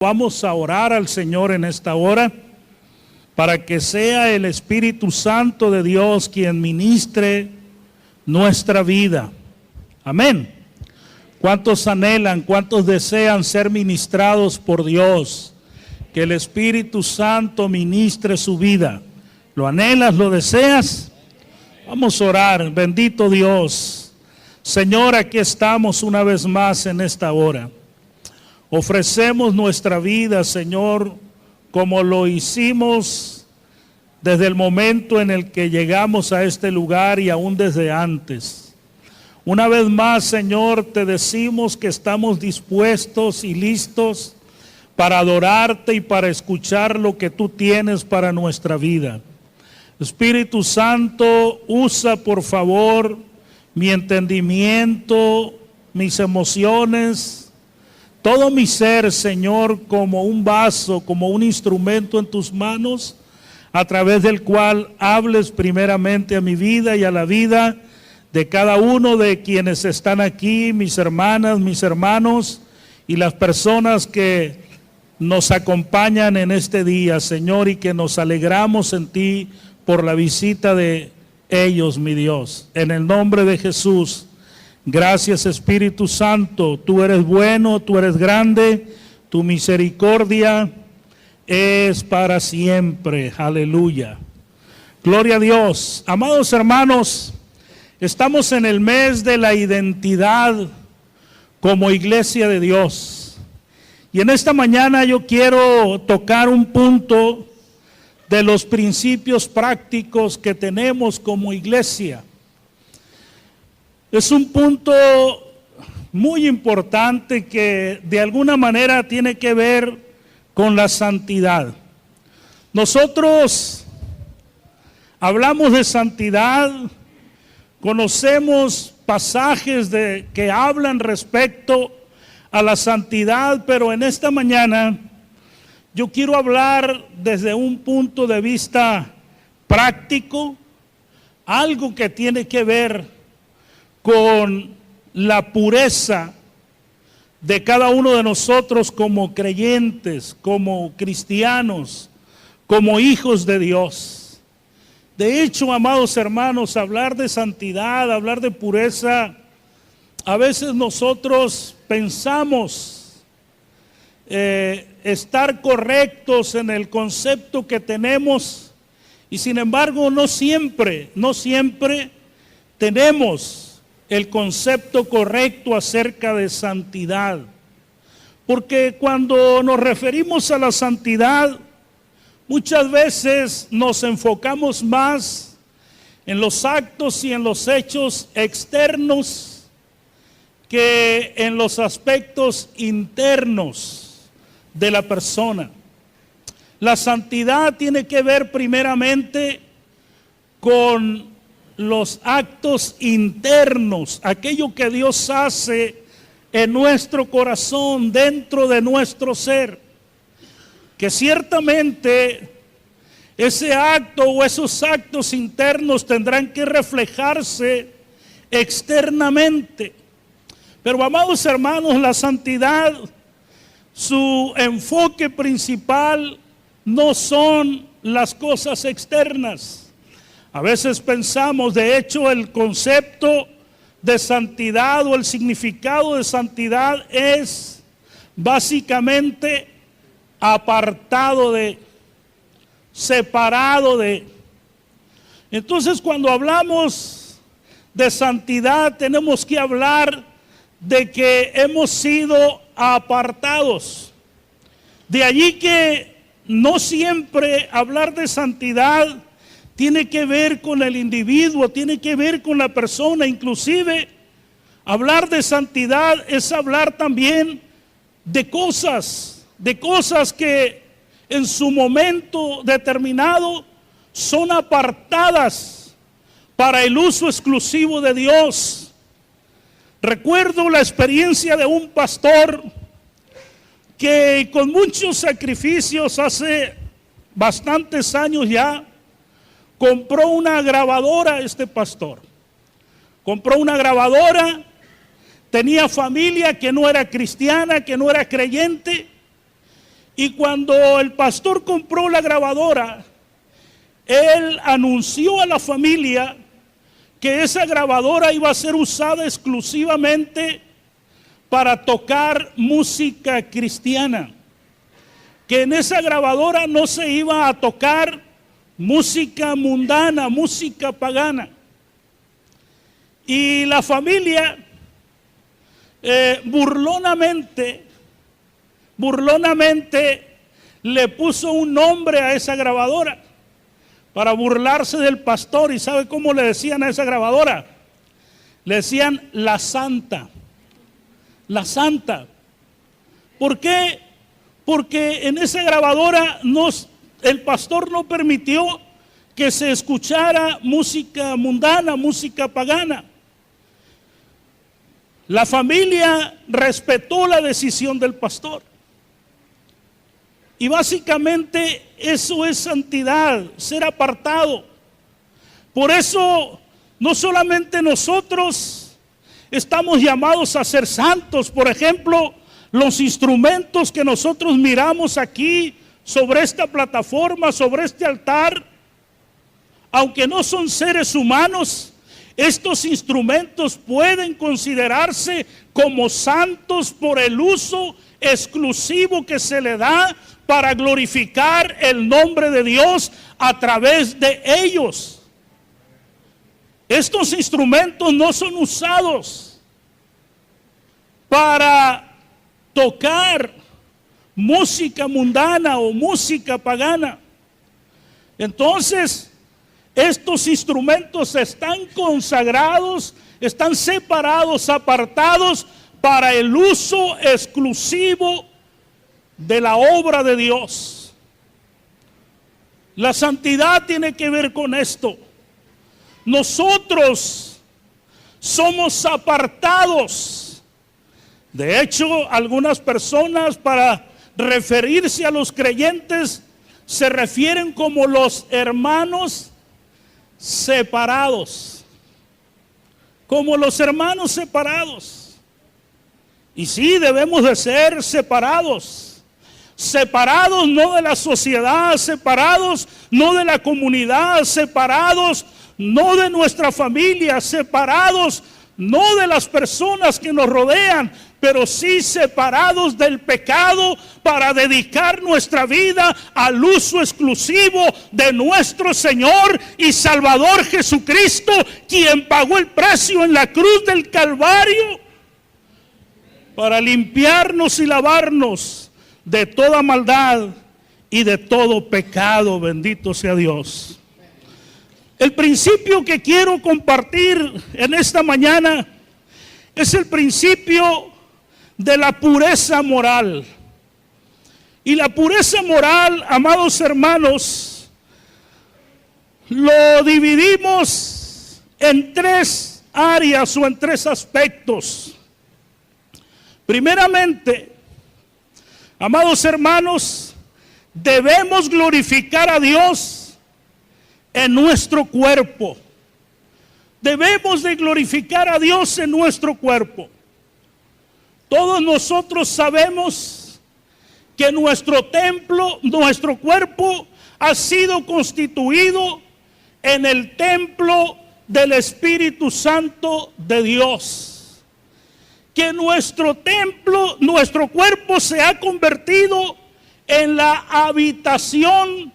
Vamos a orar al Señor en esta hora para que sea el Espíritu Santo de Dios quien ministre nuestra vida. Amén. ¿Cuántos anhelan, cuántos desean ser ministrados por Dios? Que el Espíritu Santo ministre su vida. ¿Lo anhelas, lo deseas? Vamos a orar. Bendito Dios. Señor, aquí estamos una vez más en esta hora. Ofrecemos nuestra vida, Señor, como lo hicimos desde el momento en el que llegamos a este lugar y aún desde antes. Una vez más, Señor, te decimos que estamos dispuestos y listos para adorarte y para escuchar lo que tú tienes para nuestra vida. Espíritu Santo, usa por favor mi entendimiento, mis emociones, todo mi ser, Señor, como un vaso, como un instrumento en tus manos, a través del cual hables primeramente a mi vida y a la vida de cada uno de quienes están aquí, mis hermanas, mis hermanos y las personas que nos acompañan en este día, Señor, y que nos alegramos en ti por la visita de ellos, mi Dios. En el nombre de Jesús. Gracias, Espíritu Santo, tú eres bueno, tú eres grande, tu misericordia es para siempre. Aleluya. Gloria a Dios. Amados hermanos, estamos en el mes de la identidad como iglesia de Dios. Y en esta mañana yo quiero tocar un punto de los principios prácticos que tenemos como iglesia. Es un punto muy importante que de alguna manera tiene que ver con la santidad. Nosotros hablamos de santidad, conocemos pasajes que hablan respecto a la santidad, pero en esta mañana yo quiero hablar desde un punto de vista práctico, algo que tiene que ver con la pureza de cada uno de nosotros como creyentes, como cristianos, como hijos de Dios. De hecho, amados hermanos, hablar de santidad, hablar de pureza, a veces nosotros pensamos estar correctos en el concepto que tenemos y sin embargo no siempre tenemos el concepto correcto acerca de santidad. Porque cuando nos referimos a la santidad, muchas veces nos enfocamos más en los actos y en los hechos externos que en los aspectos internos de la persona. La santidad tiene que ver primeramente con los actos internos, aquello que Dios hace en nuestro corazón, dentro de nuestro ser, que ciertamente ese acto o esos actos internos tendrán que reflejarse externamente. Pero amados hermanos, la santidad, su enfoque principal no son las cosas externas. A veces pensamos, de hecho, el concepto de santidad o el significado de santidad es básicamente apartado de, separado de. Entonces, cuando hablamos de santidad, tenemos que hablar de que hemos sido apartados. De allí que no siempre hablar de santidad tiene que ver con el individuo, tiene que ver con la persona. Inclusive, hablar de santidad es hablar también de cosas que en su momento determinado son apartadas para el uso exclusivo de Dios. Recuerdo la experiencia de un pastor que con muchos sacrificios hace bastantes años ya, compró una grabadora. Este pastor compró una grabadora, tenía familia que no era cristiana, que no era creyente, Y cuando el pastor compró la grabadora, él anunció a la familia que esa grabadora iba a ser usada exclusivamente para tocar música cristiana, que en esa grabadora no se iba a tocar música mundana, música pagana. Y la familia burlonamente le puso un nombre a esa grabadora para burlarse del pastor. ¿Y sabe cómo le decían a esa grabadora? Le decían La Santa. La Santa. ¿Por qué? Porque en esa grabadora el pastor no permitió que se escuchara música mundana, música pagana. La familia respetó la decisión del pastor. Y básicamente eso es santidad, ser apartado. Por eso no solamente nosotros estamos llamados a ser santos. Por ejemplo, los instrumentos que nosotros miramos aquí sobre esta plataforma, sobre este altar, aunque no son seres humanos, estos instrumentos pueden considerarse como santos por el uso exclusivo que se le da para glorificar el nombre de Dios a través de ellos. Estos instrumentos no son usados para tocar música mundana o música pagana. Entonces, estos instrumentos están consagrados, están separados, apartados para el uso exclusivo de la obra de Dios. La santidad tiene que ver con esto. Nosotros somos apartados. De hecho, algunas personas, para referirse a los creyentes, se refieren como los hermanos separados. Como los hermanos separados. Y sí, debemos de ser separados. Separados no de la sociedad, separados no de la comunidad, separados no de nuestra familia, separados no de las personas que nos rodean, pero sí separados del pecado para dedicar nuestra vida al uso exclusivo de nuestro Señor y Salvador Jesucristo, quien pagó el precio en la cruz del Calvario para limpiarnos y lavarnos de toda maldad y de todo pecado. Bendito sea Dios. El principio que quiero compartir en esta mañana es el principio de la pureza moral. Y la pureza moral, amados hermanos, lo dividimos en tres áreas o en tres aspectos. Primeramente, amados hermanos, debemos glorificar a Dios en nuestro cuerpo. Debemos de glorificar a Dios en nuestro cuerpo. Todos nosotros sabemos que nuestro templo, nuestro cuerpo ha sido constituido en el templo del Espíritu Santo de Dios. Que nuestro templo, nuestro cuerpo se ha convertido en la habitación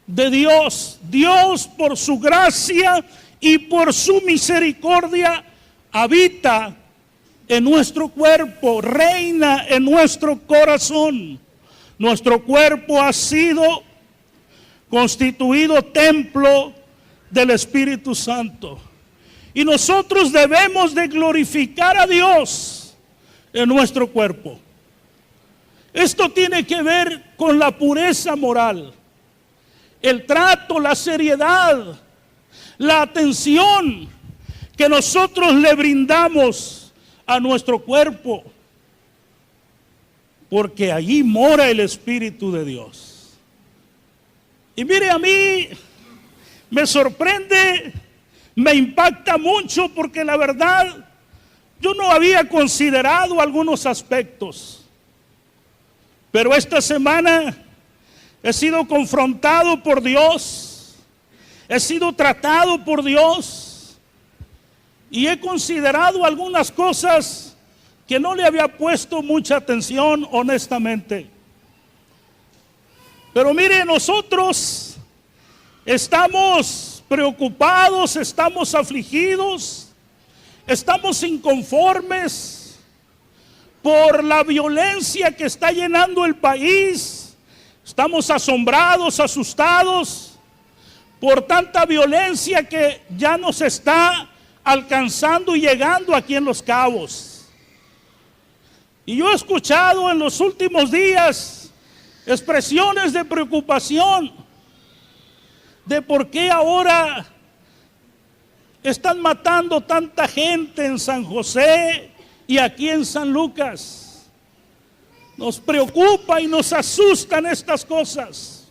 de Dios. Dios, por su gracia y por su misericordia, habita en nuestro cuerpo, reina en nuestro corazón. Nuestro cuerpo ha sido constituido templo del Espíritu Santo. Y nosotros debemos de glorificar a Dios en nuestro cuerpo. Esto tiene que ver con la pureza moral. El trato, la seriedad, la atención que nosotros le brindamos a nuestro cuerpo, porque allí mora el Espíritu de Dios. Y mire, a mí me sorprende, me impacta mucho, porque la verdad yo no había considerado algunos aspectos, pero esta semana he sido confrontado por Dios, he sido tratado por Dios y he considerado algunas cosas que no le había puesto mucha atención, honestamente. Pero mire, nosotros estamos preocupados, estamos afligidos, estamos inconformes por la violencia que está llenando el país. Estamos asombrados, asustados por tanta violencia que ya nos está alcanzando y llegando aquí en Los Cabos. Y yo he escuchado en los últimos días expresiones de preocupación de por qué ahora están matando tanta gente en San José y aquí en San Lucas. Nos preocupa y nos asustan estas cosas.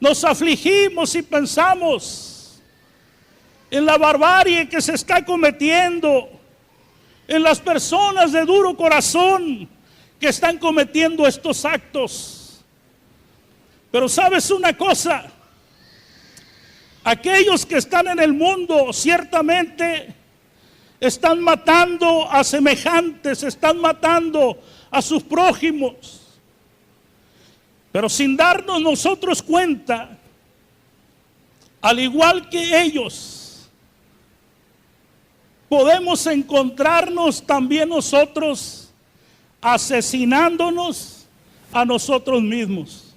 Nos afligimos y pensamos en la barbarie que se está cometiendo, en las personas de duro corazón que están cometiendo estos actos. Pero ¿sabes una cosa? Aquellos que están en el mundo ciertamente están matando a semejantes, están matando a sus prójimos. Pero sin darnos nosotros cuenta, al igual que ellos, podemos encontrarnos también nosotros asesinándonos a nosotros mismos.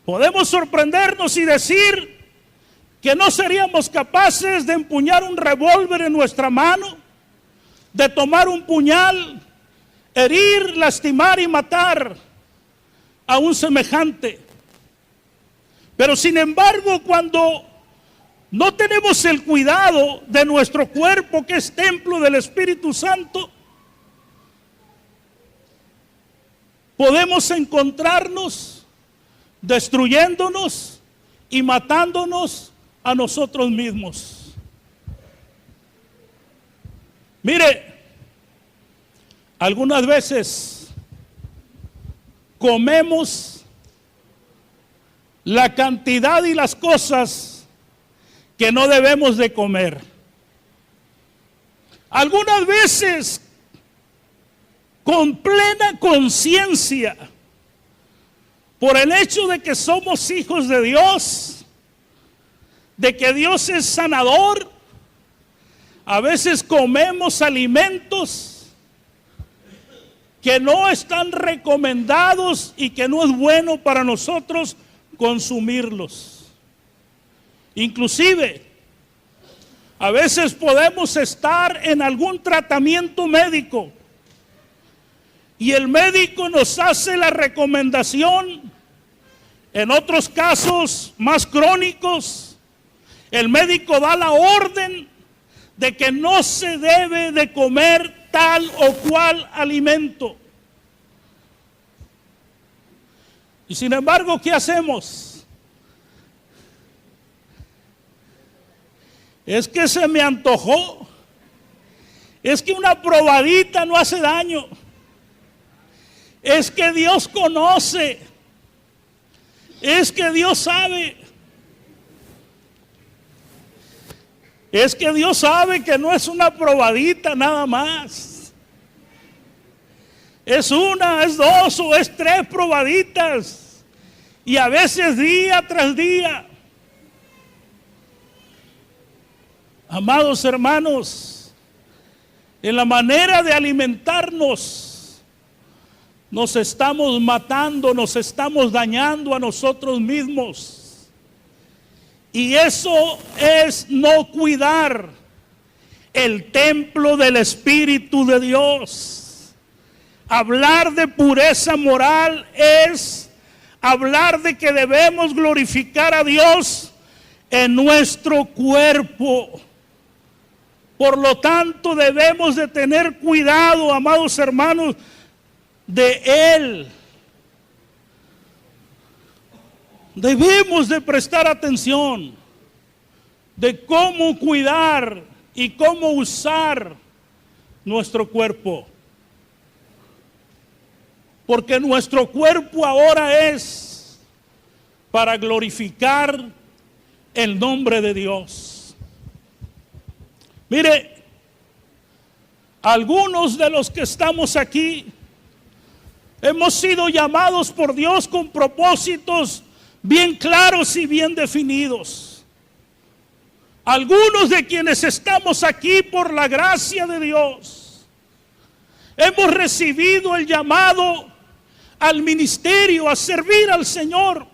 Podemos sorprendernos y decir que no seríamos capaces de empuñar un revólver en nuestra mano, de tomar un puñal, herir, lastimar y matar a un semejante. Pero sin embargo, cuando no tenemos el cuidado de nuestro cuerpo, que es templo del Espíritu Santo, podemos encontrarnos destruyéndonos y matándonos a nosotros mismos. Mire, algunas veces comemos la cantidad y las cosas que no debemos de comer. Algunas veces con plena conciencia, por el hecho de que somos hijos de Dios, de que Dios es sanador, a veces comemos alimentos que no están recomendados y que no es bueno para nosotros consumirlos. Inclusive, a veces podemos estar en algún tratamiento médico y el médico nos hace la recomendación. En otros casos más crónicos, el médico da la orden de que no se debe de comer tal o cual alimento. Y sin embargo, ¿qué hacemos? Es que se me antojó. Es que una probadita no hace daño. Es que Dios conoce. Es que Dios sabe. Es que Dios sabe que no es una probadita nada más. Es una, es dos o es tres probaditas. Y a veces día tras día. Amados hermanos, en la manera de alimentarnos, nos estamos matando, nos estamos dañando a nosotros mismos. Y eso es no cuidar el templo del Espíritu de Dios. Hablar de pureza moral es hablar de que debemos glorificar a Dios en nuestro cuerpo. Por lo tanto, debemos de tener cuidado, amados hermanos, de Él. Debemos de prestar atención de cómo cuidar y cómo usar nuestro cuerpo. Porque nuestro cuerpo ahora es para glorificar el nombre de Dios. Mire, algunos de los que estamos aquí hemos sido llamados por Dios con propósitos bien claros y bien definidos. Algunos de quienes estamos aquí por la gracia de Dios hemos recibido el llamado al ministerio, a servir al Señor,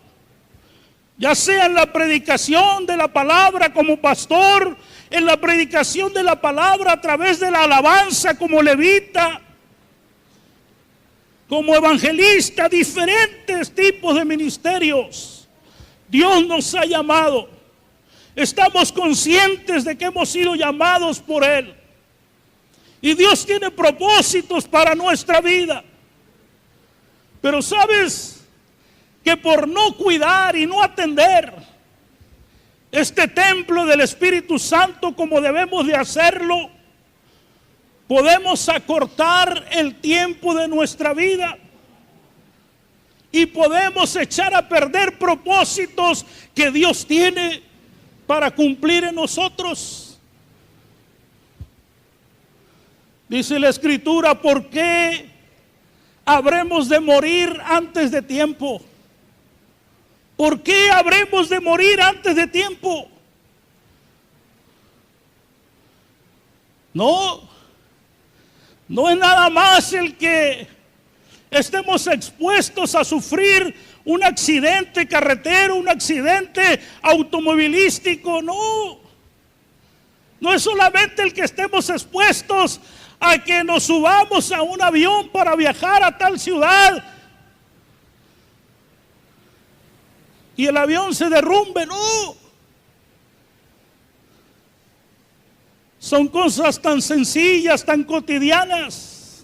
ya sea en la predicación de la palabra como pastor, en la predicación de la palabra a través de la alabanza como levita, como evangelista, diferentes tipos de ministerios. Dios nos ha llamado. Estamos conscientes de que hemos sido llamados por Él. Y Dios tiene propósitos para nuestra vida. Pero sabes que por no cuidar y no atender este templo del Espíritu Santo como debemos de hacerlo, podemos acortar el tiempo de nuestra vida y podemos echar a perder propósitos que Dios tiene para cumplir en nosotros. Dice la Escritura, ¿por qué habremos de morir antes de tiempo? ¿Por qué habremos de morir antes de tiempo? No es nada más el que estemos expuestos a sufrir un accidente carretero, un accidente automovilístico. No es solamente el que estemos expuestos a que nos subamos a un avión para viajar a tal ciudad y el avión se derrumbe. No, son cosas tan sencillas, tan cotidianas,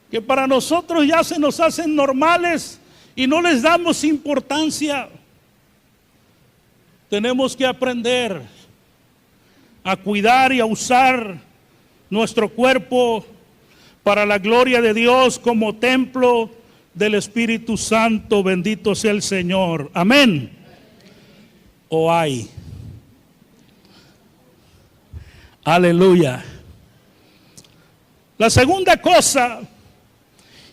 que para nosotros ya se nos hacen normales y no les damos importancia. Tenemos que aprender a cuidar y a usar nuestro cuerpo para la gloria de Dios como templo del Espíritu Santo. Bendito sea el Señor. Amén. O hay. Aleluya. La segunda cosa,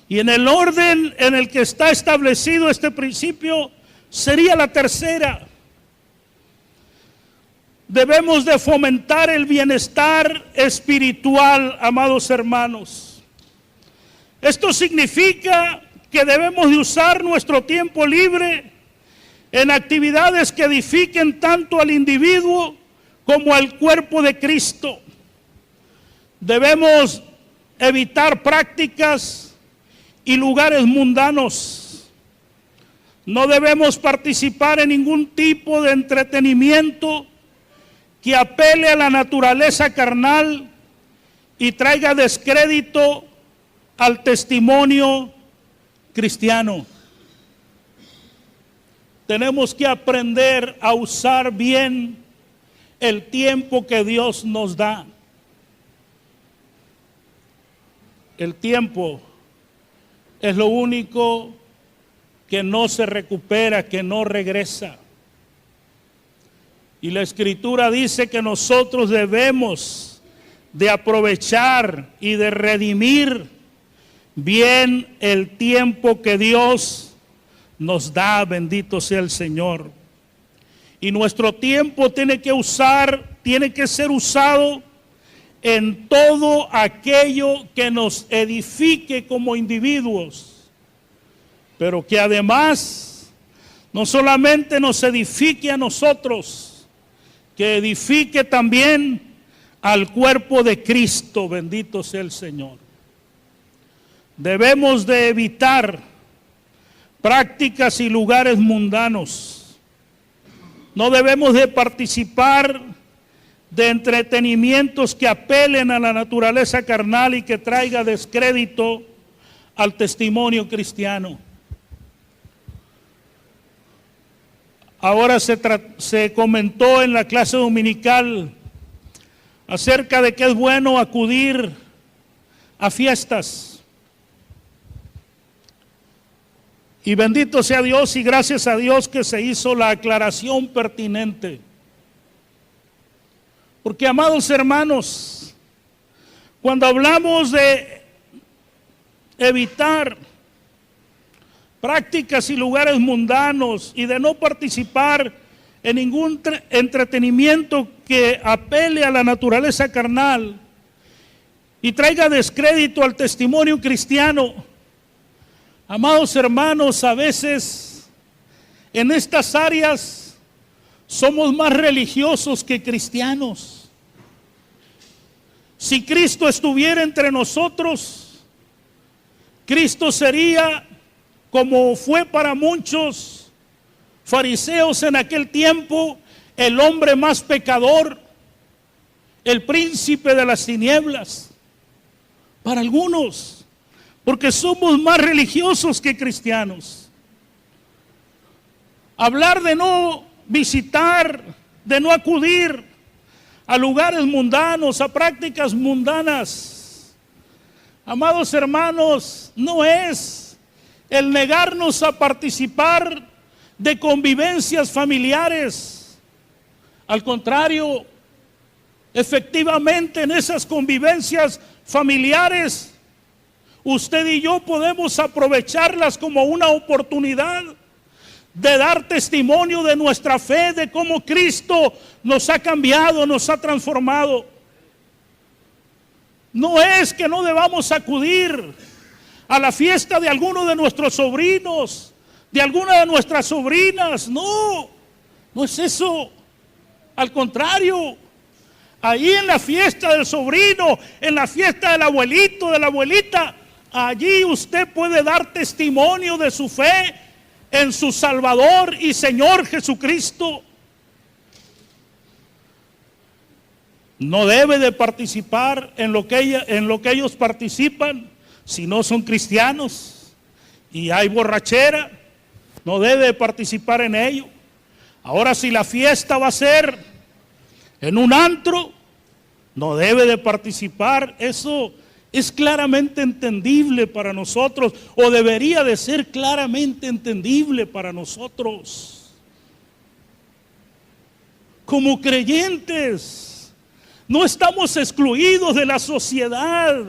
y en el orden en el que está establecido este principio, sería la tercera. Debemos de fomentar el bienestar espiritual, amados hermanos. Esto significa que debemos de usar nuestro tiempo libre en actividades que edifiquen tanto al individuo como al cuerpo de Cristo. Debemos evitar prácticas y lugares mundanos. No debemos participar en ningún tipo de entretenimiento que apele a la naturaleza carnal y traiga descrédito al testimonio cristiano. Tenemos que aprender a usar bien el tiempo que Dios nos da. El tiempo es lo único que no se recupera, que no regresa. Y la Escritura dice que nosotros debemos de aprovechar y de redimir bien el tiempo que Dios nos da. Bendito sea el Señor. Y nuestro tiempo tiene que ser usado en todo aquello que nos edifique como individuos, pero que además no solamente nos edifique a nosotros, que edifique también al cuerpo de Cristo. Bendito sea el Señor. Debemos de evitar prácticas y lugares mundanos. No debemos de participar de entretenimientos que apelen a la naturaleza carnal y que traiga descrédito al testimonio cristiano. Ahora se comentó en la clase dominical acerca de que es bueno acudir a fiestas. Y bendito sea Dios y gracias a Dios que se hizo la aclaración pertinente. Porque, amados hermanos, cuando hablamos de evitar prácticas y lugares mundanos y de no participar en ningún entretenimiento que apele a la naturaleza carnal y traiga descrédito al testimonio cristiano, amados hermanos, a veces en estas áreas somos más religiosos que cristianos. Si Cristo estuviera entre nosotros, Cristo sería, como fue para muchos fariseos en aquel tiempo, el hombre más pecador, el príncipe de las tinieblas. Para algunos, porque somos más religiosos que cristianos. Hablar de no visitar, de no acudir a lugares mundanos, a prácticas mundanas, amados hermanos, no es el negarnos a participar de convivencias familiares. Al contrario, efectivamente en esas convivencias familiares, usted y yo podemos aprovecharlas como una oportunidad de dar testimonio de nuestra fe, de cómo Cristo nos ha cambiado, nos ha transformado. No es que no debamos acudir a la fiesta de alguno de nuestros sobrinos, de alguna de nuestras sobrinas. No, no es eso. Al contrario, ahí en la fiesta del sobrino, en la fiesta del abuelito, de la abuelita, allí usted puede dar testimonio de su fe en su Salvador y Señor Jesucristo. No debe de participar en lo que ellos participan si no son cristianos y hay borrachera. No debe de participar en ello. Ahora, si la fiesta va a ser en un antro, no debe de participar. Eso es claramente entendible para nosotros, o debería de ser claramente entendible para nosotros. Como creyentes, no estamos excluidos de la sociedad.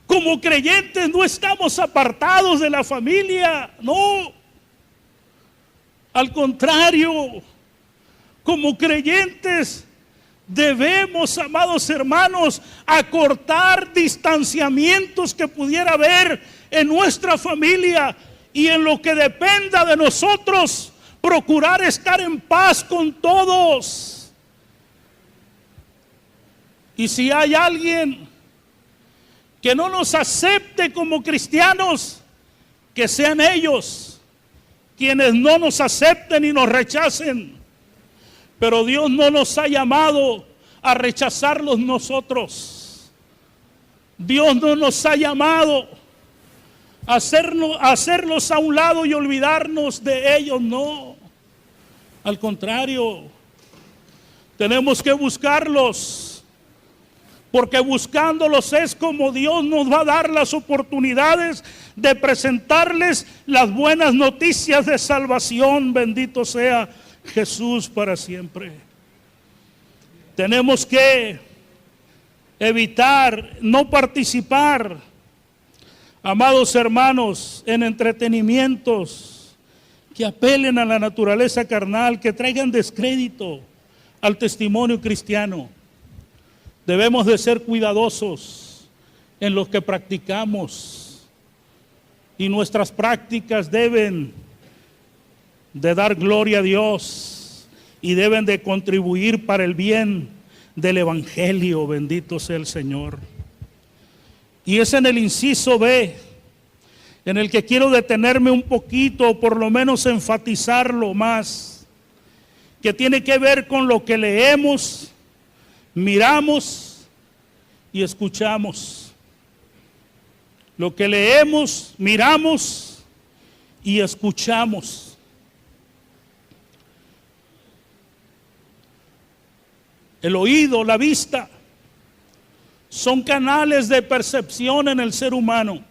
Como creyentes no estamos apartados de la familia, no. Al contrario, como creyentes debemos, amados hermanos, acortar distanciamientos que pudiera haber en nuestra familia y en lo que dependa de nosotros, procurar estar en paz con todos. Y si hay alguien que no nos acepte como cristianos, que sean ellos quienes no nos acepten y nos rechacen. Pero Dios no nos ha llamado a rechazarlos nosotros. Dios no nos ha llamado a hacerlos a un lado y olvidarnos de ellos, no. Al contrario, tenemos que buscarlos, porque buscándolos es como Dios nos va a dar las oportunidades de presentarles las buenas noticias de salvación. Bendito sea Jesús para siempre. Tenemos que evitar no participar, amados hermanos, en entretenimientos que apelen a la naturaleza carnal, que traigan descrédito al testimonio cristiano. Debemos de ser cuidadosos en lo que practicamos, y nuestras prácticas deben de dar gloria a Dios y deben de contribuir para el bien del evangelio. Bendito sea el Señor. Y es en el inciso B en el que quiero detenerme un poquito, o por lo menos enfatizarlo más, que tiene que ver con lo que leemos, miramos y escuchamos. Lo que leemos, miramos y escuchamos. El oído, la vista, son canales de percepción en el ser humano.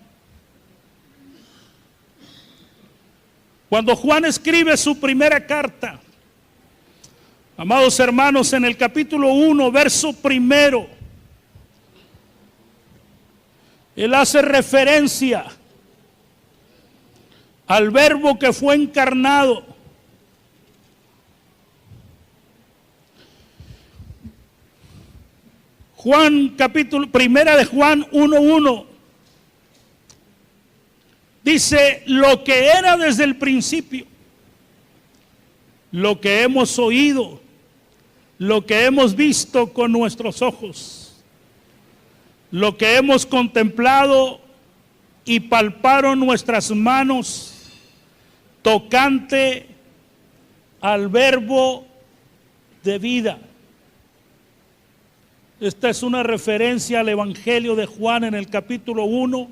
Cuando Juan escribe su primera carta, amados hermanos, en el capítulo 1, verso primero, él hace referencia al Verbo que fue encarnado. Primera de Juan 1:1 dice: lo que era desde el principio, lo que hemos oído, lo que hemos visto con nuestros ojos, lo que hemos contemplado y palparon nuestras manos tocante al Verbo de vida. Esta es una referencia al Evangelio de Juan en el capítulo 1,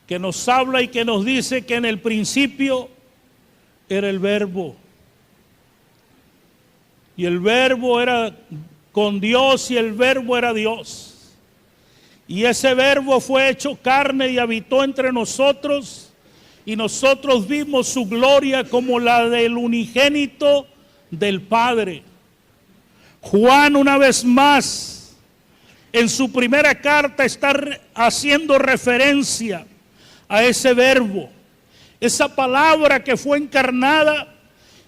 que nos habla y que nos dice que en el principio era el Verbo. Y el Verbo era con Dios y el Verbo era Dios. Y ese Verbo fue hecho carne y habitó entre nosotros. Y nosotros vimos su gloria como la del unigénito del Padre. Juan, una vez más, en su primera carta está haciendo referencia a ese Verbo, esa palabra que fue encarnada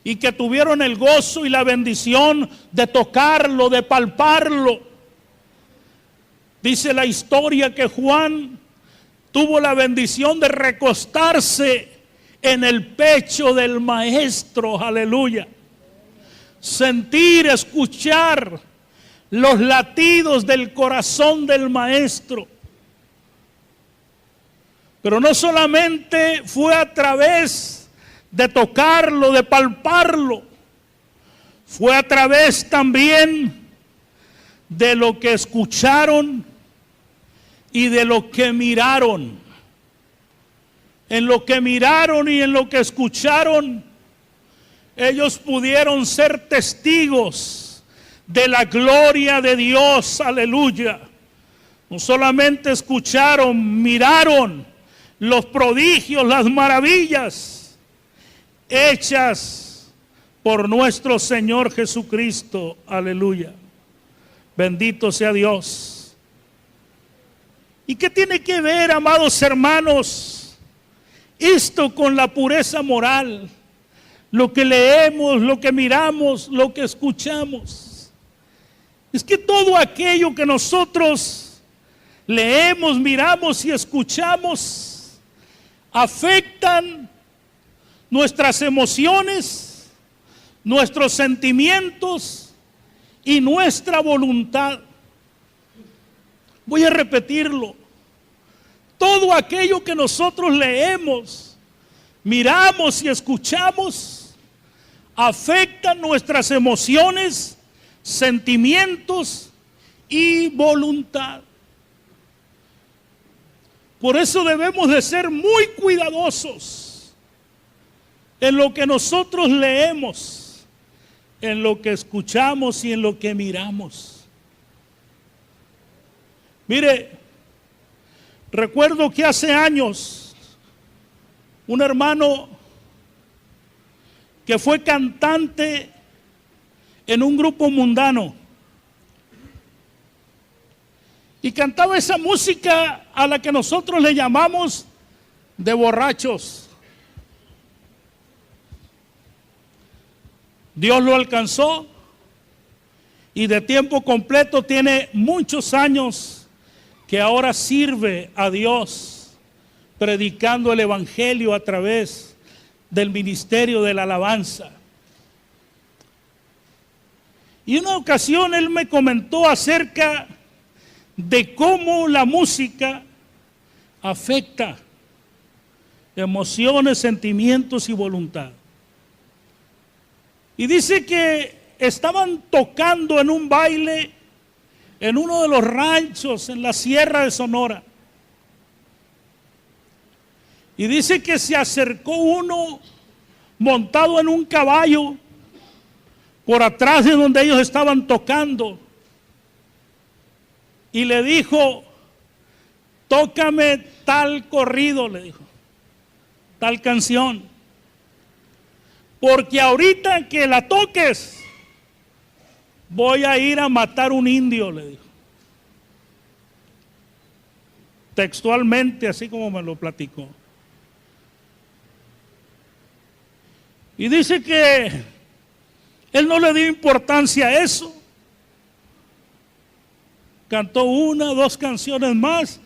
y que tuvieron el gozo y la bendición de tocarlo, de palparlo. Dice la historia que Juan tuvo la bendición de recostarse en el pecho del Maestro, aleluya. Sentir, escuchar los latidos del corazón del Maestro. Pero no solamente fue a través de tocarlo, de palparlo, fue a través también de lo que escucharon y de lo que miraron. En lo que miraron y en lo que escucharon, ellos pudieron ser testigos de la gloria de Dios, aleluya. No solamente escucharon, miraron los prodigios, las maravillas hechas por nuestro Señor Jesucristo, aleluya. Bendito sea Dios. ¿Y qué tiene que ver, amados hermanos, esto con la pureza moral? Lo que leemos, lo que miramos, lo que escuchamos. Es que todo aquello que nosotros leemos, miramos y escuchamos afectan nuestras emociones, nuestros sentimientos y nuestra voluntad. Voy a repetirlo. Todo aquello que nosotros leemos, miramos y escuchamos afectan nuestras emociones, sentimientos y voluntad. Por eso debemos de ser muy cuidadosos en lo que nosotros leemos, en lo que escuchamos y en lo que miramos. Mire, recuerdo que hace años un hermano que fue cantante en un grupo mundano y cantaba esa música a la que nosotros le llamamos de borrachos. Dios lo alcanzó y de tiempo completo tiene muchos años que ahora sirve a Dios predicando el evangelio a través del ministerio de la alabanza. Y una ocasión él me comentó acerca de cómo la música afecta emociones, sentimientos y voluntad. Y dice que estaban tocando en un baile en uno de los ranchos en la Sierra de Sonora. Y dice que se acercó uno montado en un caballo por atrás de donde ellos estaban tocando y le dijo: tócame tal corrido, le dijo, tal canción. porque ahorita que la toques, voy a ir a matar un indio, le dijo. Textualmente, así como me lo platicó. Y dice que él no le dio importancia a eso. Cantó una, dos canciones más.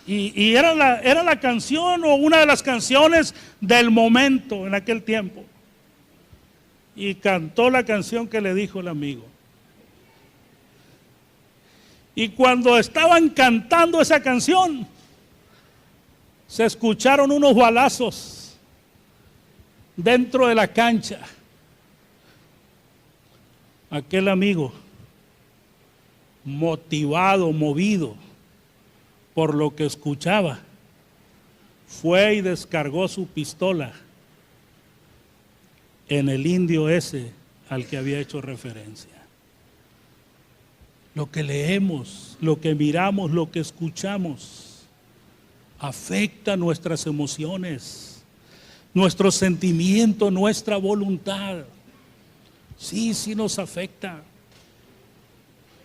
Y era la canción o una de las canciones del momento en aquel tiempo. Y cantó la canción que le dijo el amigo. Y cuando estaban cantando esa canción, se escucharon unos balazos dentro de la cancha. Aquel amigo, motivado, movido por lo que escuchaba, fue y descargó su pistola en el indio ese al que había hecho referencia. Lo que leemos, lo que miramos, lo que escuchamos, afecta nuestras emociones, nuestros sentimientos, nuestra voluntad. Sí, sí nos afecta.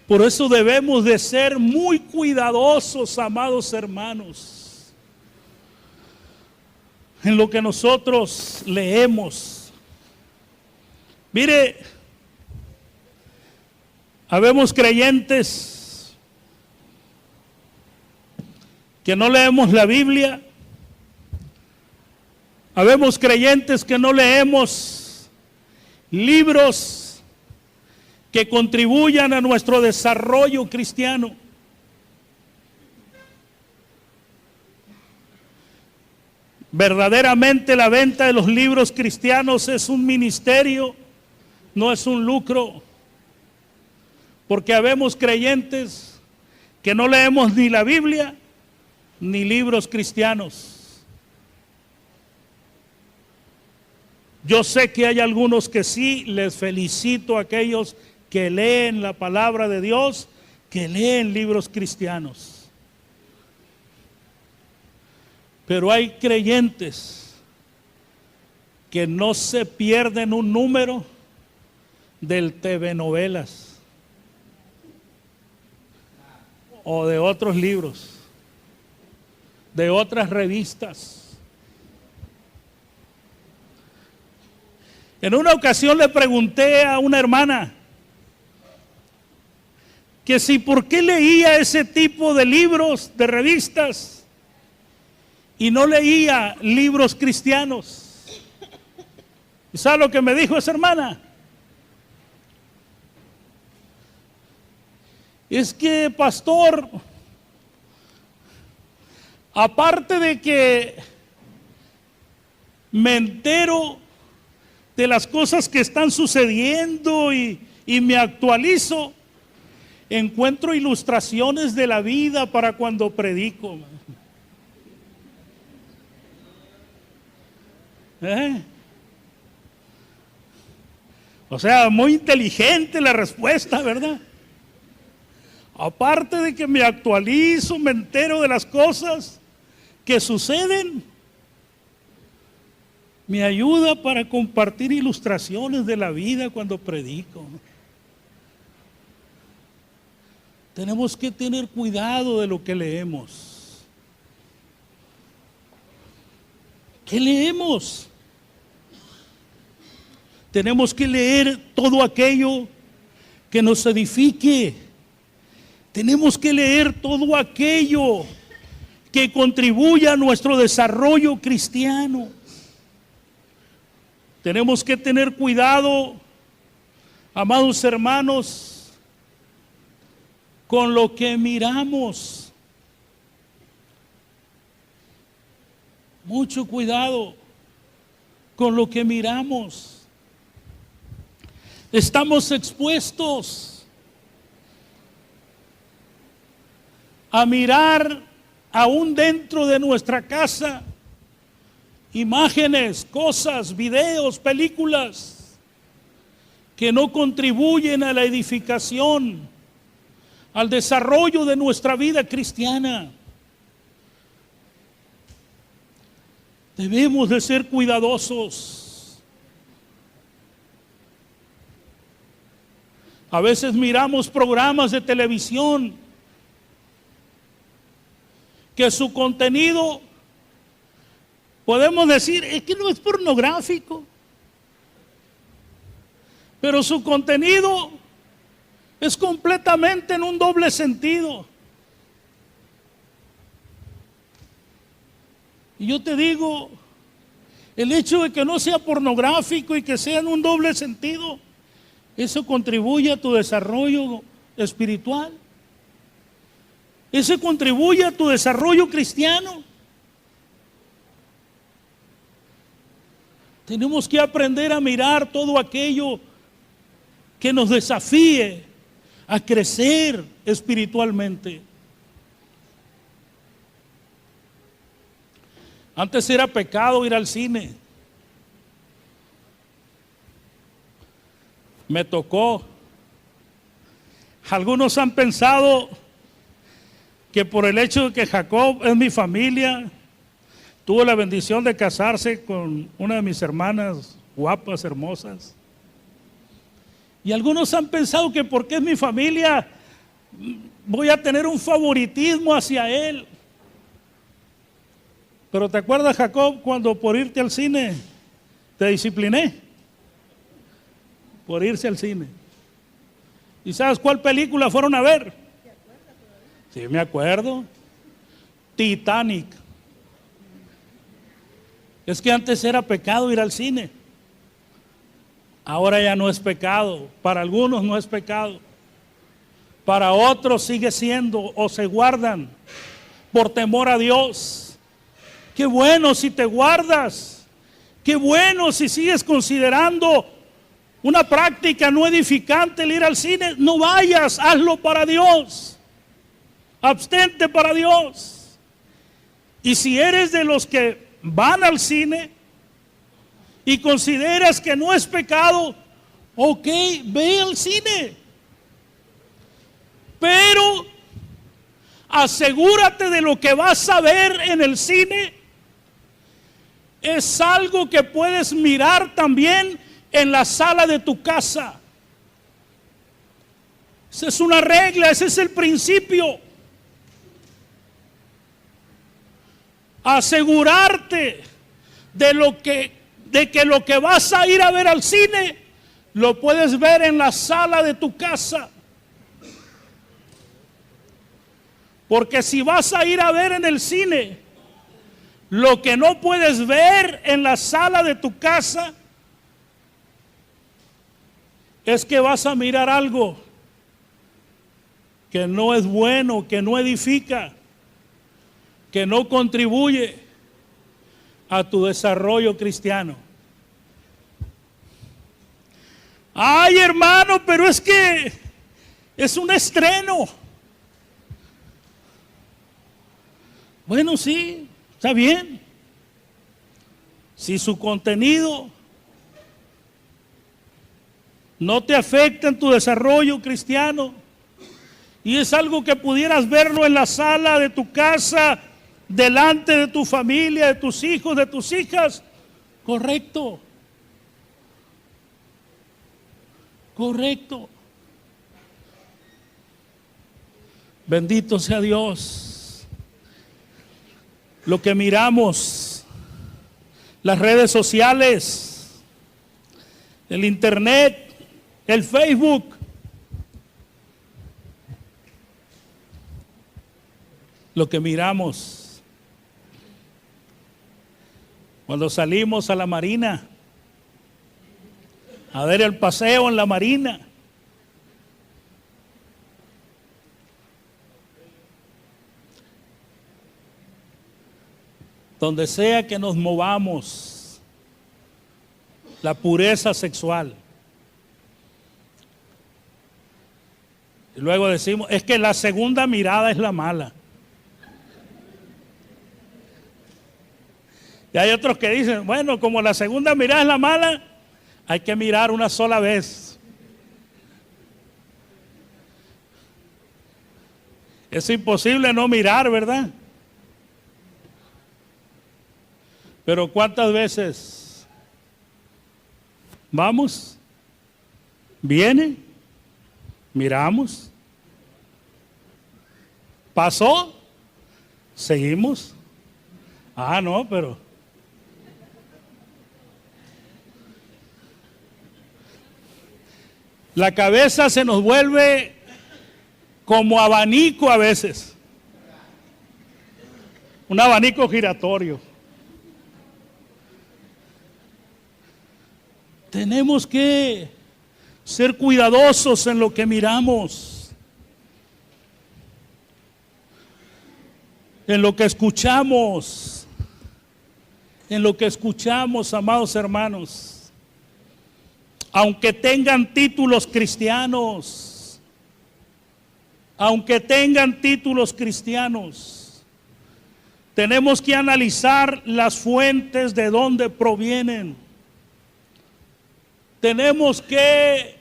Por eso debemos de ser muy cuidadosos, amados hermanos, en lo que nosotros leemos. Mire, habemos creyentes que no leemos la Biblia, habemos creyentes que no leemos libros que contribuyan a nuestro desarrollo cristiano. Verdaderamente la venta de los libros cristianos es un ministerio, no es un lucro, porque habemos creyentes que no leemos ni la Biblia ni libros cristianos. Yo sé que hay algunos que sí, les felicito a aquellos que leen la palabra de Dios, que leen libros cristianos. Pero hay creyentes que no se pierden un número del TV Novelas o de otros libros, de otras revistas. En una ocasión le pregunté a una hermana que si por qué leía ese tipo de libros, de revistas, y no leía libros cristianos. ¿Y sabe lo que me dijo esa hermana? Es que, pastor, aparte de que me entero de las cosas que están sucediendo y me actualizo, encuentro ilustraciones de la vida para cuando predico. O sea, muy inteligente la respuesta, ¿verdad? Aparte de que me actualizo, me entero de las cosas que suceden, me ayuda para compartir ilustraciones de la vida cuando predico. Tenemos que tener cuidado de lo que leemos. ¿Qué leemos? Tenemos que leer todo aquello que nos edifique. Tenemos que leer todo aquello que contribuya a nuestro desarrollo cristiano. Tenemos que tener cuidado, amados hermanos, con lo que miramos. Mucho cuidado con lo que miramos. Estamos expuestos a mirar aún dentro de nuestra casa imágenes, cosas, videos, películas que no contribuyen a la edificación, al desarrollo de nuestra vida cristiana. Debemos de ser cuidadosos. A veces miramos programas de televisión que su contenido, podemos decir, es que no es pornográfico, pero su contenido es completamente en un doble sentido. Y yo te digo, el hecho de que no sea pornográfico y que sea en un doble sentido, eso contribuye a tu desarrollo espiritual. Eso contribuye a tu desarrollo cristiano. Tenemos que aprender a mirar todo aquello que nos desafíe a crecer espiritualmente. Antes era pecado ir al cine. Me tocó. Algunos han pensado que por el hecho de que Jacob es mi familia, tuvo la bendición de casarse con una de mis hermanas guapas, hermosas. Y algunos han pensado que porque es mi familia, voy a tener un favoritismo hacia él. Pero ¿te acuerdas, Jacob, cuando por irte al cine te discipliné? Por irse al cine. ¿Y sabes cuál película fueron a ver? Sí, me acuerdo. Titanic. Es que antes era pecado ir al cine. Ahora ya no es pecado. Para algunos no es pecado. Para otros sigue siendo o se guardan por temor a Dios. Qué bueno si te guardas. Qué bueno si sigues considerando una práctica no edificante el ir al cine. No vayas, hazlo para Dios. Abstente para Dios. Y si eres de los que van al cine y consideras que no es pecado, ok, ve al cine. Pero asegúrate de lo que vas a ver en el cine. Es algo que puedes mirar también en la sala de tu casa. Esa es una regla, ese es el principio. Asegurarte de que lo que vas a ir a ver al cine lo puedes ver en la sala de tu casa. Porque si vas a ir a ver en el cine lo que no puedes ver en la sala de tu casa, es que vas a mirar algo que no es bueno, que no edifica, que no contribuye a tu desarrollo cristiano. Ay, hermano, pero es que es un estreno. Bueno, sí, está bien. Si su contenido no te afecta en tu desarrollo cristiano y es algo que pudieras verlo en la sala de tu casa, delante de tu familia, de tus hijos, de tus hijas, correcto. Correcto. Bendito sea Dios. Lo que miramos, las redes sociales, el internet, el Facebook, lo que miramos cuando salimos a la marina, a ver el paseo en la marina. Donde sea que nos movamos, la pureza sexual. Y luego decimos, es que la segunda mirada es la mala. Y hay otros que dicen, bueno, como la segunda mirada es la mala, hay que mirar una sola vez. Es imposible no mirar, ¿verdad? Pero ¿cuántas veces vamos? ¿Viene? Miramos. ¿Pasó? Seguimos. Ah, no, pero la cabeza se nos vuelve como abanico a veces. Un abanico giratorio. Tenemos que ser cuidadosos en lo que miramos, en lo que escuchamos, amados hermanos. Aunque tengan títulos cristianos, tenemos que analizar las fuentes de dónde provienen. Tenemos que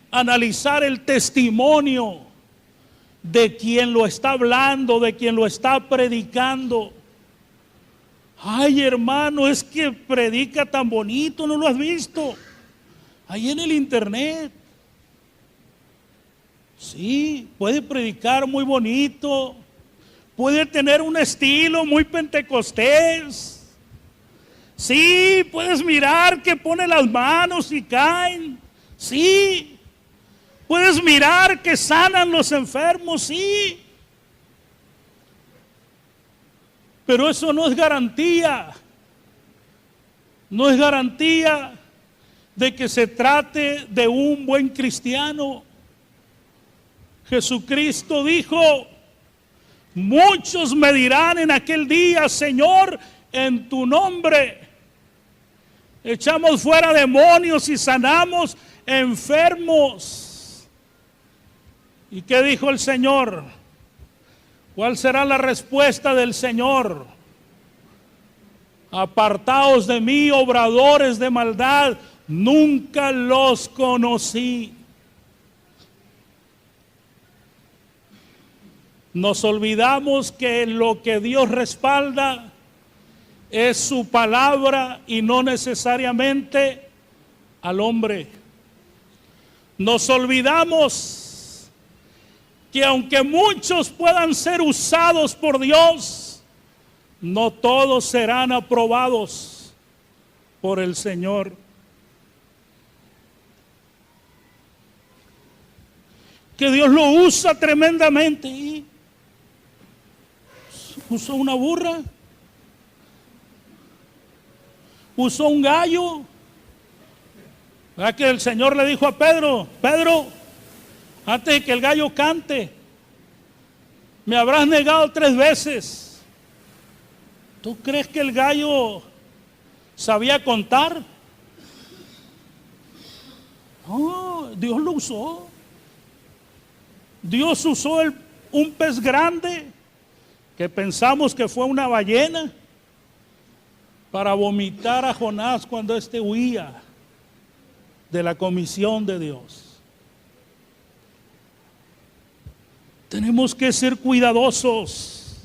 analizar el testimonio de quien lo está hablando, de quien lo está predicando. Ay, hermano, es que predica tan bonito, ¿no lo has visto? Ahí en el internet. Sí, puede predicar muy bonito, puede tener un estilo muy pentecostés. Sí, puedes mirar que pone las manos y caen. Sí, puedes mirar que sanan los enfermos. Sí, pero eso no es garantía. No es garantía de que se trate de un buen cristiano. Jesucristo dijo: muchos me dirán en aquel día, Señor, en tu nombre echamos fuera demonios y sanamos enfermos. ¿Y qué dijo el Señor? ¿Cuál será la respuesta del Señor? Apartaos de mí, obradores de maldad, nunca los conocí. Nos olvidamos que lo que Dios respalda es su palabra y no necesariamente al hombre. Nos olvidamos que aunque muchos puedan ser usados por Dios, no todos serán aprobados por el Señor. Que Dios lo usa tremendamente. Y usó una burra, usó un gallo. ¿Verdad que el Señor le dijo a Pedro: Pedro, antes de que el gallo cante, me habrás negado 3 veces? ¿Tú crees que el gallo sabía contar? No, Dios lo usó. Dios usó un pez grande que pensamos que fue una ballena para vomitar a Jonás cuando éste huía de la comisión de Dios. Tenemos que ser cuidadosos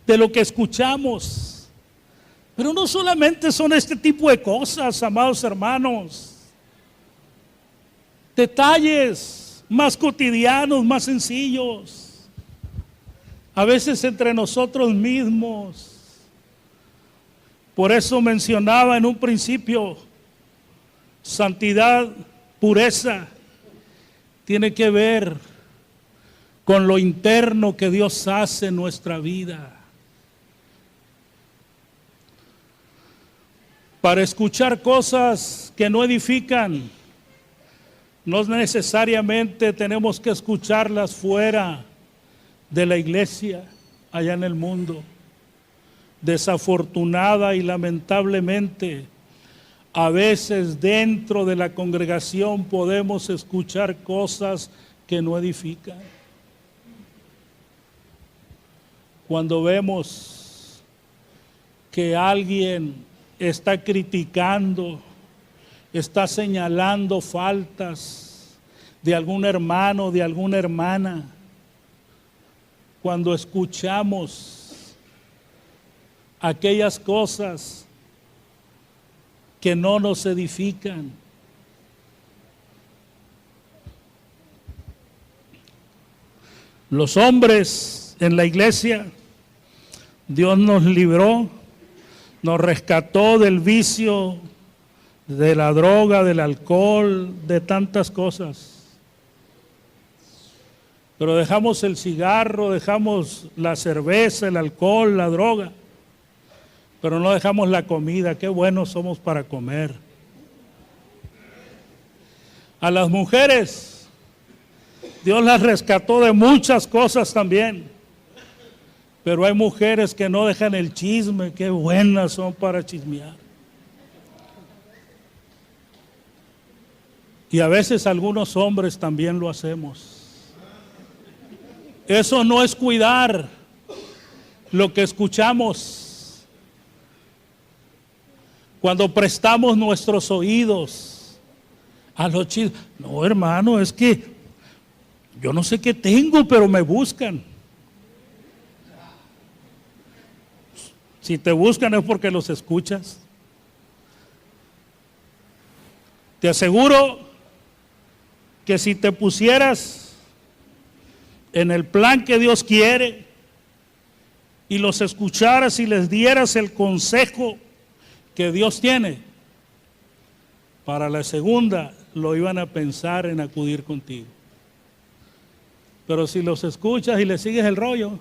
de lo que escuchamos, pero no solamente son este tipo de cosas, amados hermanos, detalles más cotidianos, más sencillos, a veces entre nosotros mismos. Por eso mencionaba en un principio, santidad, pureza, tiene que ver con lo interno que Dios hace en nuestra vida. Para escuchar cosas que no edifican, no necesariamente tenemos que escucharlas fuera de la iglesia, allá en el mundo. Desafortunada y lamentablemente, a veces dentro de la congregación podemos escuchar cosas que no edifican. Cuando vemos que alguien está criticando, está señalando faltas de algún hermano, de alguna hermana, cuando escuchamos aquellas cosas que no nos edifican, Los hombres en la iglesia, Dios nos libró, nos rescató del vicio, de la droga, del alcohol, de tantas cosas. Pero dejamos el cigarro, dejamos la cerveza, el alcohol, la droga, pero no dejamos la comida. Qué buenos somos para comer. A las mujeres, Dios las rescató de muchas cosas también, pero hay mujeres que no dejan el chisme. Qué buenas son para chismear. Y a veces algunos hombres también lo hacemos. Eso no es cuidar lo que escuchamos. Cuando prestamos nuestros oídos a los chismes. No, hermano, es que yo no sé qué tengo, pero me buscan. Si te buscan es porque los escuchas. Te aseguro que si te pusieras en el plan que Dios quiere y los escucharas y les dieras el consejo que Dios tiene, para la segunda lo iban a pensar en acudir contigo. Pero si los escuchas y les sigues el rollo,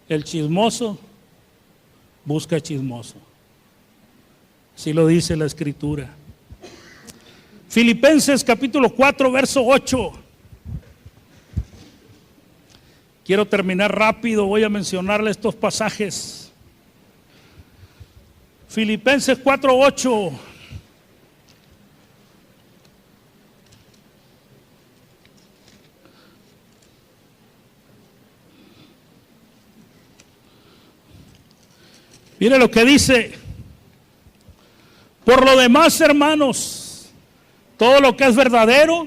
el chismoso busca chismoso. Así lo dice la Escritura. Filipenses capítulo 4, verso 8. Quiero terminar rápido, voy a mencionarle estos pasajes. Filipenses 4, 8. Mire lo que dice. Por lo demás, hermanos, todo lo que es verdadero,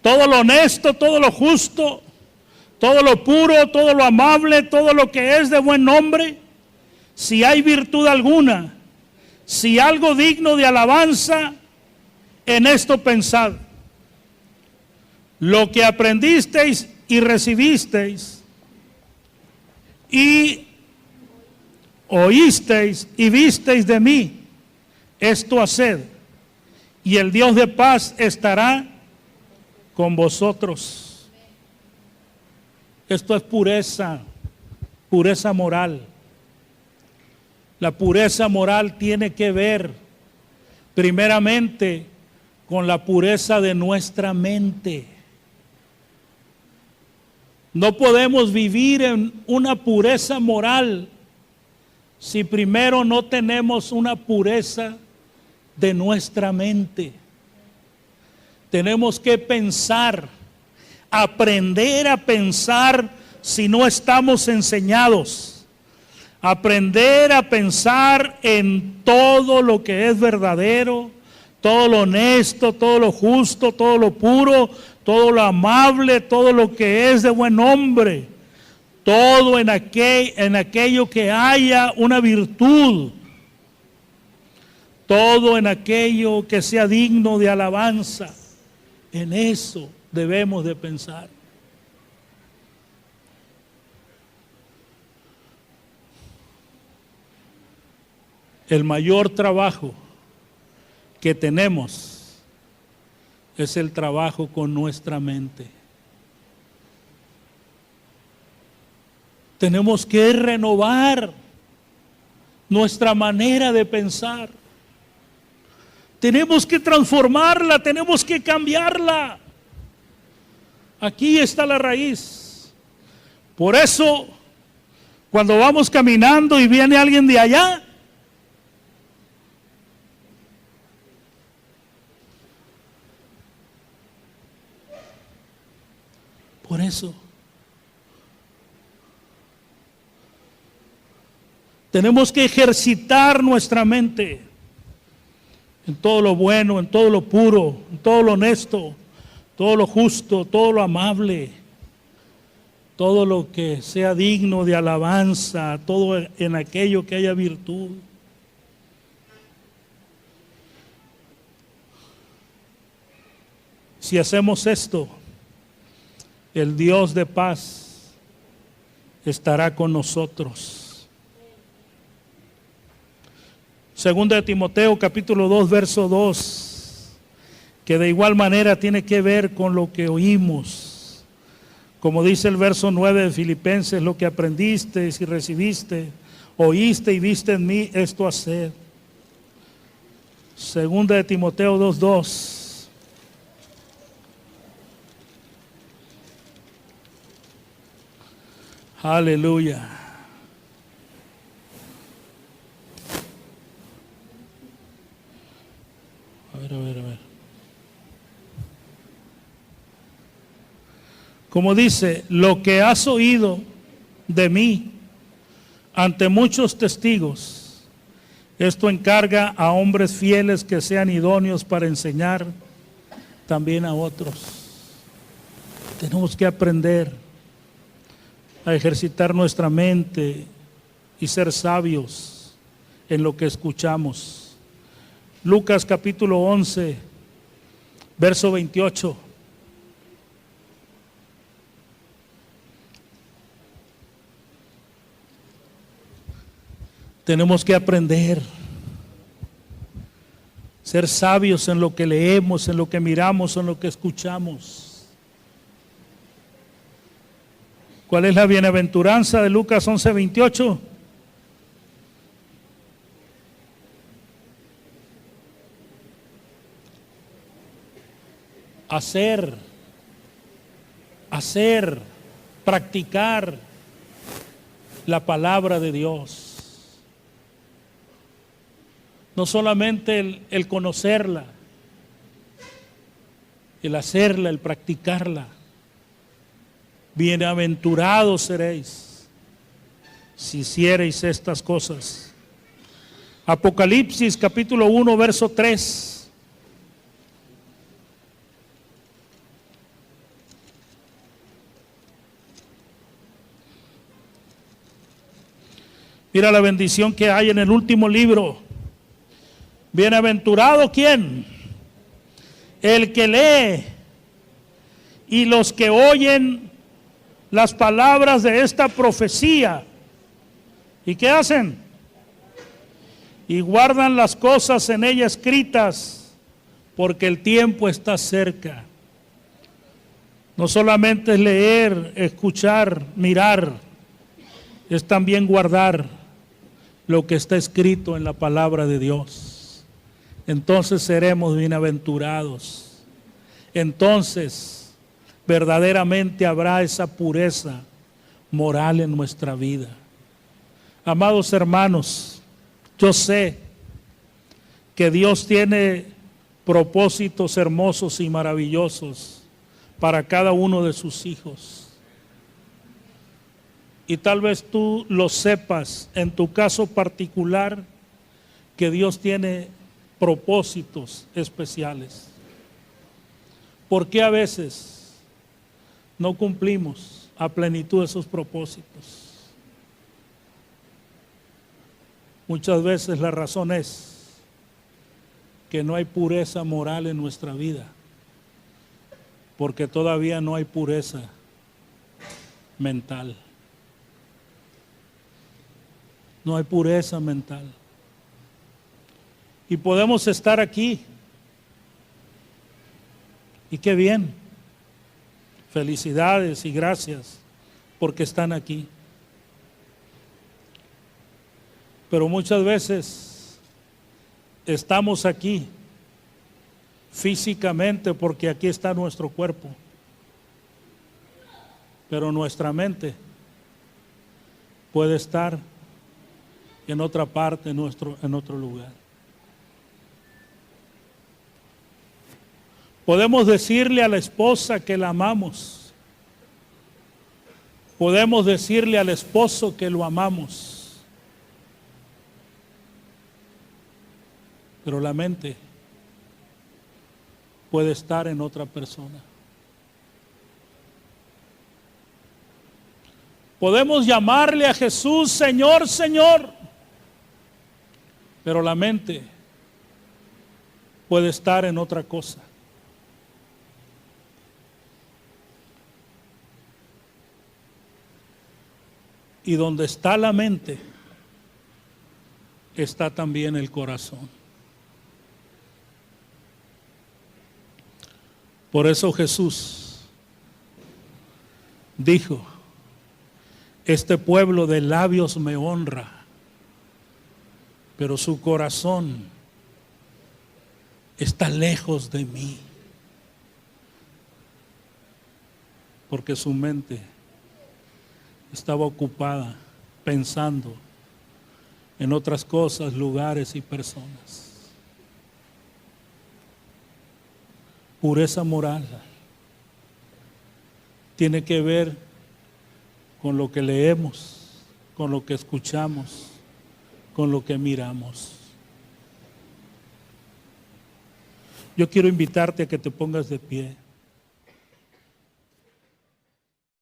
todo lo honesto, todo lo justo, todo lo puro, todo lo amable, todo lo que es de buen nombre, si hay virtud alguna, si algo digno de alabanza, en esto pensad. Lo que aprendisteis y recibisteis y oísteis y visteis de mí, esto haced, y el Dios de paz estará con vosotros. Esto es pureza, pureza moral. La pureza moral tiene que ver primeramente con la pureza de nuestra mente. No podemos vivir en una pureza moral si primero no tenemos una pureza de nuestra mente. Tenemos que pensar, aprender a pensar si no estamos enseñados. Aprender a pensar en todo lo que es verdadero, todo lo honesto, todo lo justo, todo lo puro, todo lo amable, todo lo que es de buen nombre, todo en aquello que haya una virtud, todo en aquello que sea digno de alabanza. En eso debemos de pensar. El mayor trabajo que tenemos es el trabajo con nuestra mente. Tenemos que renovar nuestra manera de pensar. Tenemos que transformarla, tenemos que cambiarla. Aquí está la raíz. Por eso, cuando vamos caminando y viene alguien de allá, por eso tenemos que ejercitar nuestra mente en todo lo bueno, en todo lo puro, en todo lo honesto, todo lo justo, todo lo amable, todo lo que sea digno de alabanza, todo en aquello que haya virtud. Si hacemos esto, el Dios de paz estará con nosotros. Segunda de Timoteo capítulo 2 verso 2, que de igual manera tiene que ver con lo que oímos. Como dice el verso 9 de Filipenses, lo que aprendiste y recibiste, oíste y viste en mí, esto haced. Segunda de Timoteo 2:2. Aleluya. A ver. Como dice, lo que has oído de mí ante muchos testigos, esto encarga a hombres fieles que sean idóneos para enseñar también a otros. Tenemos que aprender a ejercitar nuestra mente y ser sabios en lo que escuchamos. Lucas capítulo 11, verso 28. Tenemos que aprender, ser sabios en lo que leemos, en lo que miramos, en lo que escuchamos. ¿Cuál es la bienaventuranza de Lucas 11:28? Hacer, practicar la palabra de Dios. No solamente el conocerla, el hacerla, el practicarla. Bienaventurados seréis si hiciereis estas cosas. Apocalipsis capítulo 1 verso 3. Mira la bendición que hay en el último libro. Bienaventurado ¿quién? El que lee y los que oyen las palabras de esta profecía. ¿Y qué hacen? Y guardan las cosas en ella escritas, porque el tiempo está cerca. No solamente es leer, escuchar, mirar, es también guardar lo que está escrito en la palabra de Dios. Entonces seremos bienaventurados. Entonces verdaderamente habrá esa pureza moral en nuestra vida. Amados hermanos, yo sé que Dios tiene propósitos hermosos y maravillosos para cada uno de sus hijos. Y tal vez tú lo sepas en tu caso particular, que Dios tiene propósitos especiales. ¿Por qué a veces no cumplimos a plenitud esos propósitos? Muchas veces la razón es que no hay pureza moral en nuestra vida, porque todavía no hay pureza mental. No hay pureza mental. Y podemos estar aquí. Y qué bien. Felicidades y gracias porque están aquí. Pero muchas veces estamos aquí físicamente porque aquí está nuestro cuerpo. Pero nuestra mente puede estar en otra parte, en otro lugar. Podemos decirle a la esposa que la amamos. Podemos decirle al esposo que lo amamos. Pero la mente puede estar en otra persona. Podemos llamarle a Jesús Señor, Señor, pero la mente puede estar en otra cosa. Y donde está la mente, está también el corazón. Por eso Jesús dijo, este pueblo de labios me honra, pero su corazón está lejos de mí, porque su mente estaba ocupada pensando en otras cosas, lugares y personas. Pureza moral tiene que ver con lo que leemos, con lo que escuchamos, con lo que miramos. Yo quiero invitarte a que te pongas de pie.